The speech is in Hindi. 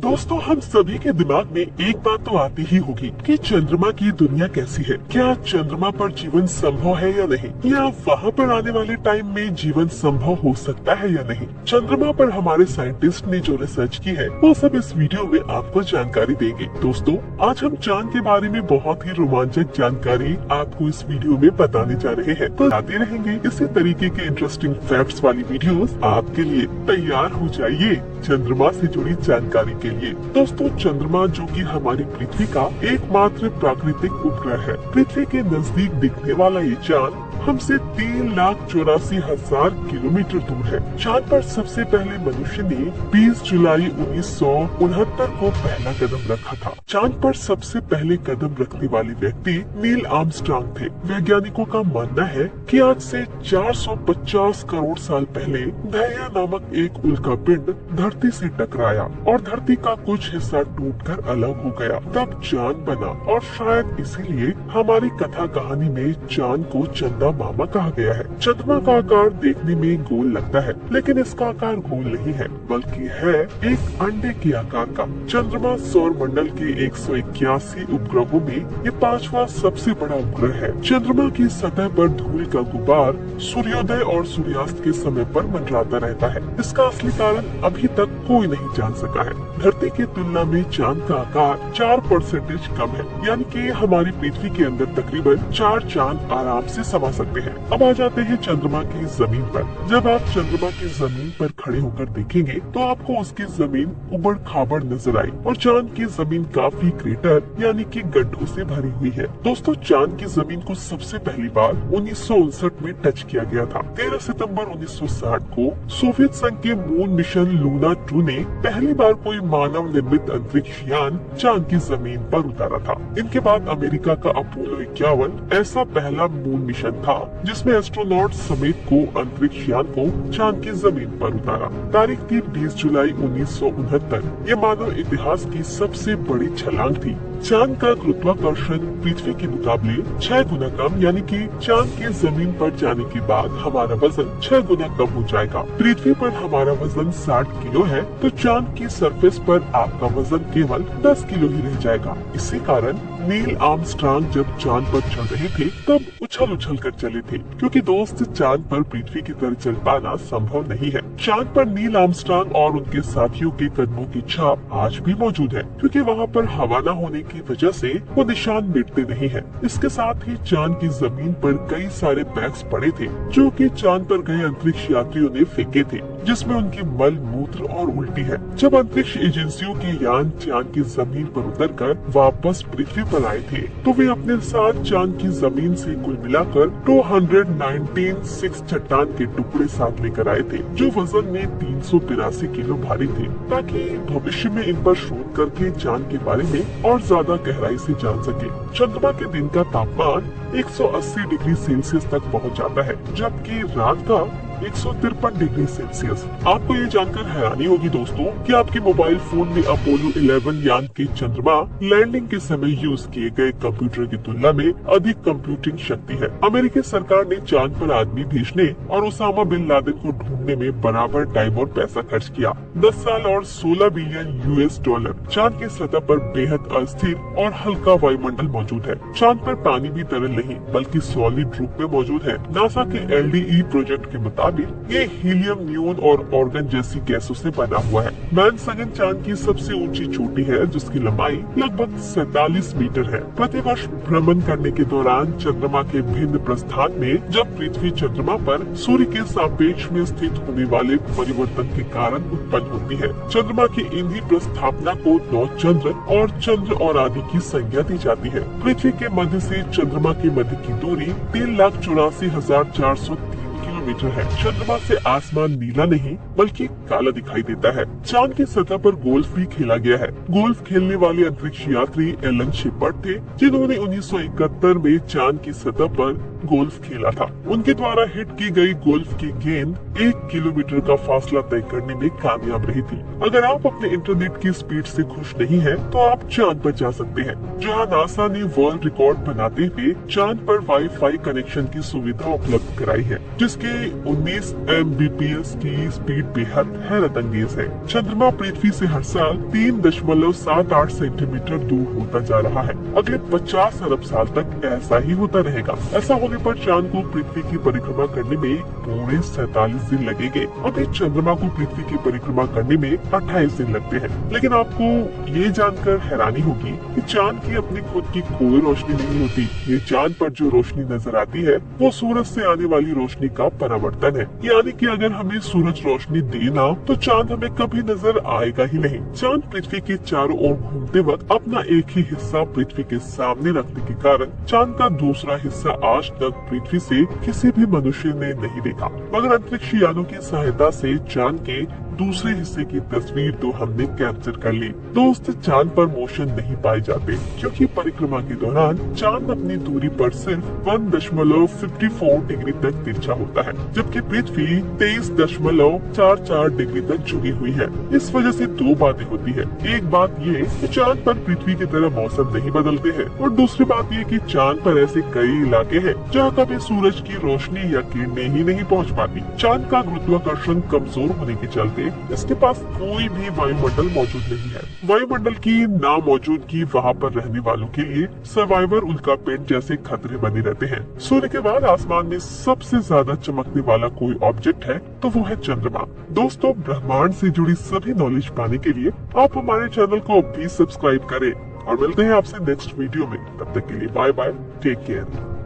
दोस्तों, हम सभी के दिमाग में एक बात तो आती ही होगी कि चंद्रमा की दुनिया कैसी है। क्या चंद्रमा पर जीवन संभव है या नहीं, या वहाँ पर आने वाले टाइम में जीवन संभव हो सकता है या नहीं। चंद्रमा पर हमारे साइंटिस्ट ने जो रिसर्च की है वो सब इस वीडियो में आपको जानकारी देंगे। दोस्तों, आज हम चांद के बारे में बहुत ही रोमांचक जानकारी आपको इस वीडियो में बताने जा रहे हैं। तो आते रहेंगे इसी तरीके के इंटरेस्टिंग फैक्ट्स वाली वीडियोस आपके लिए। तैयार हो जाइए चंद्रमा से जुड़ी जानकारी के लिए। दोस्तों, चंद्रमा जो कि हमारी पृथ्वी का एकमात्र प्राकृतिक उपग्रह है। पृथ्वी के नजदीक दिखने वाला ये चांद हमसे 3,84,000 किलोमीटर दूर है। चांद पर सबसे पहले मनुष्य ने 20 जुलाई 1969 को पहला कदम रखा था। चांद पर सबसे पहले कदम रखने वाले व्यक्ति नील आर्मस्ट्रांग थे। वैज्ञानिकों का मानना है कि आज से 450 करोड़ साल पहले धैर्य नामक एक उल्कापिंड धरती से टकराया और धरती का कुछ हिस्सा टूटकर अलग हो गया। तब चांद बना और शायद इसीलिए हमारी कथा कहानी में चांद को चंदा मामा कहा गया है। चंद्रमा का आकार देखने में गोल लगता है, लेकिन इसका आकार गोल नहीं है, बल्कि है एक अंडे के आकार का। चंद्रमा सौर मंडल के 181 उपग्रहों में ये 5वां सबसे बड़ा उपग्रह है। चंद्रमा की सतह पर धूल का गुबार सूर्योदय और सूर्यास्त के समय पर मंडराता रहता है। इसका असली कारण अभी तक कोई नहीं जान सका है। धरती की तुलना में चांद का आकार 4% कम है, यानी कि हमारी पृथ्वी के अंदर तकरीबन 4 चांद आराम से समा सकते हैं। अब आ जाते हैं चंद्रमा की जमीन पर। जब आप चंद्रमा की जमीन पर खड़े होकर देखेंगे तो आपको उसकी जमीन उबड़ खाबड़ नजर आई और चांद की जमीन काफी क्रेटर यानी कि गड्ढों से भरी हुई है। दोस्तों, चांद की जमीन को सबसे पहली बार 1959 में टच किया गया था। 13 सितंबर 1960 को सोवियत संघ के मून मिशन लूना 2 ने पहली बार कोई मानव निर्मित अंतरिक्ष यान चांद की जमीन पर उतारा था। इनके बाद अमेरिका का अपोलो 51 ऐसा पहला मून मिशन था जिसमें एस्ट्रोनॉट समेत को अंतरिक्ष यान को चांद की जमीन पर उतारा। तारीख थी 20 जुलाई 1969। ये मानव इतिहास की सबसे बड़ी छलांग थी। चांद का गुरुत्वाकर्षण पृथ्वी के मुकाबले 6 गुना कम, यानी कि चांद की जमीन पर जाने के बाद हमारा वजन 6 गुना कम हो जाएगा। पृथ्वी पर हमारा वजन 60 किलो है, तो चांद की सरफेस पर आपका वजन केवल 10 किलो ही रह जाएगा। इसी कारण नील आर्मस्ट्रांग जब चांद पर चल रहे थे तब उछल उछल कर चले थे, क्योंकि दोस्त चांद पर पृथ्वी की तरह चल पाना संभव नहीं है। चांद पर नील आर्मस्ट्रांग और उनके साथियों के कदमों की छाप आज भी मौजूद है, क्योंकि वहाँ पर हवा न होने की वजह से वो निशान मिटते नहीं है। इसके साथ ही चांद की जमीन पर कई सारे बैग्स पड़े थे जो कि चांद पर गए अंतरिक्ष यात्रियों ने फेंके थे, जिसमें उनकी मल मूत्र और उल्टी है। जब अंतरिक्ष एजेंसियों के यान चांद की जमीन पर उतरकर वापस पृथ्वी पर आए थे तो वे अपने साथ चांद की जमीन से कुल मिलाकर 219 चट्टान के टुकड़े साथ लेकर आए थे, जो वजन में 382 किलो भारी थे, ताकि भविष्य में इन पर शोध करके चांद के बारे में और ज्यादा गहराई से जान सके। चंद्रमा के दिन का तापमान 180 डिग्री सेल्सियस तक पहुंच जाता है, जबकि रात का 153 डिग्री सेल्सियस। आपको ये जानकर हैरानी होगी दोस्तों कि आपके मोबाइल फोन में अपोलो 11 यान के चंद्रमा लैंडिंग के समय यूज किए गए कंप्यूटर की तुलना में अधिक कंप्यूटिंग शक्ति है। अमेरिकी सरकार ने चांद पर आदमी भेजने और ओसामा बिन लादेन को ढूंढने में बराबर टाइम और पैसा खर्च किया। 10 साल और 16 बिलियन US$। चांद की सतह पर बेहद अस्थिर और हल्का वायुमंडल मौजूद है। चांद पर पानी भी तरल नहीं बल्कि सॉलिड रूप में मौजूद है। नासा के LDE प्रोजेक्ट के मुताबिक ये हीलियम, नियोन और ऑर्गन जैसी गैसों से बना हुआ है। मैनसगन चांद की सबसे ऊंची चोटी है, जिसकी लंबाई लगभग 47 मीटर है। प्रतिवर्ष भ्रमण करने के दौरान चंद्रमा के भिन्न प्रस्थान में जब पृथ्वी चंद्रमा पर सूर्य के सापेक्ष में स्थित होने वाले परिवर्तन के कारण उत्पन्न होती है। चंद्रमा की इन्हीं प्रस्थापना को 9 चंद्र और चंद्र और आदि की संज्ञा दी जाती है। पृथ्वी के मध्य से चंद्रमा के मध्य की दूरी 3,84,403 किलोमीटर है। चंद्रमा से आसमान नीला नहीं बल्कि काला दिखाई देता है। चांद की सतह पर गोल्फ भी खेला गया है। गोल्फ खेलने वाले अंतरिक्ष यात्री एलन शेपर्ड थे, जिन्होंने 1971 में चांद की सतह पर गोल्फ खेला था। उनके द्वारा हिट की गई गोल्फ की गेंद 1 किलोमीटर का फासला तय करने में कामयाब रही थी। अगर आप अपने इंटरनेट की स्पीड से खुश नहीं हैं, तो आप चांद पर जा सकते हैं, जहां नासा ने वर्ल्ड रिकॉर्ड बनाते हुए चांद पर वाईफाई कनेक्शन की सुविधा उपलब्ध कराई है, जिसके की 19 Mbps की स्पीड बेहद हैरत अंगेज है। चंद्रमा पृथ्वी से हर साल 3.78 सेंटीमीटर दूर होता जा रहा है। अगले 50 अरब साल तक ऐसा ही होता रहेगा। ऐसा होने पर चांद को पृथ्वी की परिक्रमा करने में पूरे 47 दिन लगेंगे। अभी चंद्रमा को पृथ्वी की परिक्रमा करने में 28 दिन लगते हैं। लेकिन आपको ये जानकर हैरानी होगी कि चांद की अपनी खुद की कोई रोशनी नहीं होती। ये चांद पर जो रोशनी नजर आती है वो सूरज से आने वाली रोशनी का परावर्तन है। यानी कि अगर हमें सूरज रोशनी देना तो चांद हमें कभी नजर आएगा ही नहीं। चांद पृथ्वी के चारों ओर घूमते वक्त अपना एक ही हिस्सा पृथ्वी के सामने रखने के कारण चांद का दूसरा हिस्सा आज तक पृथ्वी से किसी भी मनुष्य ने नहीं देखा। मगर अंतरिक्ष यानों की सहायता से चांद के दूसरे हिस्से की तस्वीर तो हमने कैप्चर कर ली। दोस्त, चांद पर मोशन नहीं पाए जाते क्योंकि परिक्रमा के दौरान चांद अपनी दूरी पर सिर्फ 1.54 डिग्री तक तिरछा होता है, जबकि पृथ्वी 23.44 डिग्री तक झुकी हुई है। इस वजह से दो बातें होती है। एक बात ये कि चांद पर पृथ्वी की तरह मौसम नहीं बदलते हैं, और दूसरी बात ये कि चांद पर ऐसे कई इलाके हैं जहाँ कभी सूरज की रोशनी या किरणें ही नहीं पहुँच पाती। चांद का गुरुत्वाकर्षण कमजोर होने के चलते इसके पास कोई भी वायुमंडल मौजूद नहीं है। वायुमंडल की ना मौजूदगी वहाँ पर रहने वालों के लिए सर्वाइवर उल्कापिंड जैसे खतरे बने रहते हैं। सूर्य के बाद आसमान में सबसे ज्यादा चमकने वाला कोई ऑब्जेक्ट है तो वो है चंद्रमा। दोस्तों, ब्रह्मांड से जुड़ी सभी नॉलेज पाने के लिए आप हमारे चैनल को भी सब्सक्राइब करें और मिलते हैं आपसे नेक्स्ट वीडियो में। तब तक के लिए बाय बाय, टेक केयर।